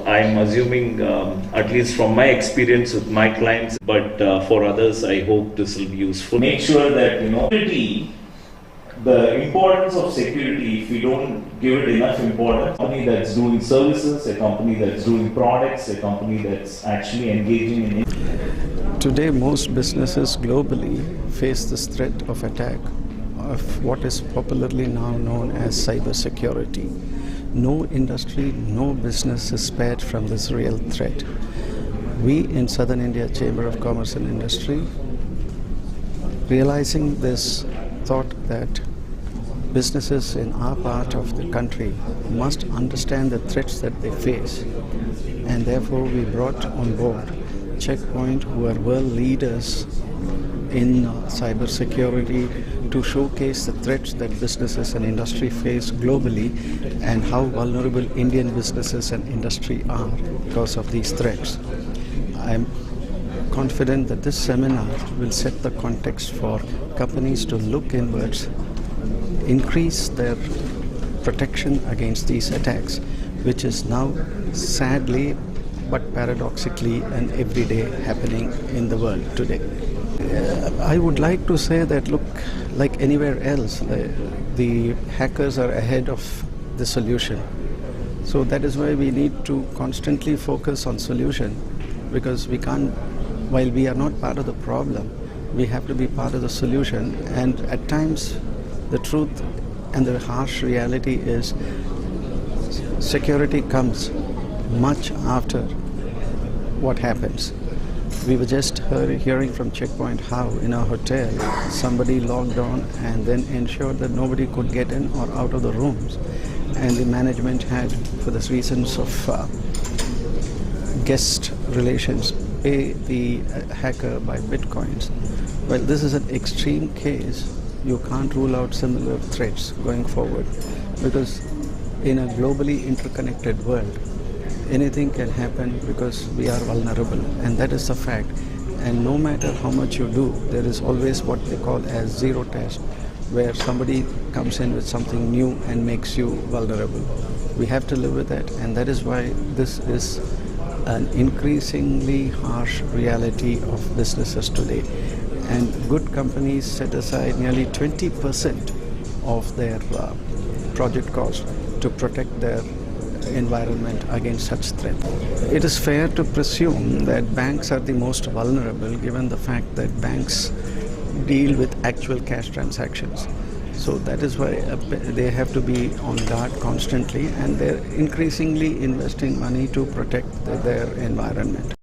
I'm assuming, at least from my experience with my clients, but for others, I hope this will be useful. Make sure that, the importance of security, if we don't give it enough importance, a company that's doing services, a company that's doing products, a company that's actually engaging in it. Today, most businesses globally face this threat of attack of what is popularly now known as cybersecurity. No industry, no business is spared from this real threat. We in Southern India Chamber of Commerce and Industry, realizing this, thought that businesses in our part of the country must understand the threats that they face, and therefore we brought on board Checkpoint, who are world leaders in cybersecurity, to showcase the threats that businesses and industry face globally and how vulnerable Indian businesses and industry are because of these threats. I'm confident that this seminar will set the context for companies to look inwards, increase their protection against these attacks, which is now sadly but paradoxically and every day happening in the world today. I would like to say that, look, like anywhere else, the hackers are ahead of the solution. So that is why we need to constantly focus on solution, because we can't, while we are not part of the problem, we have to be part of the solution. And at times, the truth and the harsh reality is security comes much after what happens. We were just hearing from Checkpoint how in a hotel somebody logged on and then ensured that nobody could get in or out of the rooms, and the management had, for the reasons of guest relations, pay the hacker by bitcoins. Well, this is an extreme case. You can't rule out similar threats going forward, because in a globally interconnected world, anything can happen because we are vulnerable, and that is a fact. And no matter how much you do, there is always what they call as zero test, where somebody comes in with something new and makes you vulnerable. We have to live with that, and that is why this is an increasingly harsh reality of businesses today. And good companies set aside nearly 20% of their project cost to protect their environment against such threat. It is fair to presume that banks are the most vulnerable, given the fact that banks deal with actual cash transactions. So that is why they have to be on guard constantly, and they're increasingly investing money to protect their environment.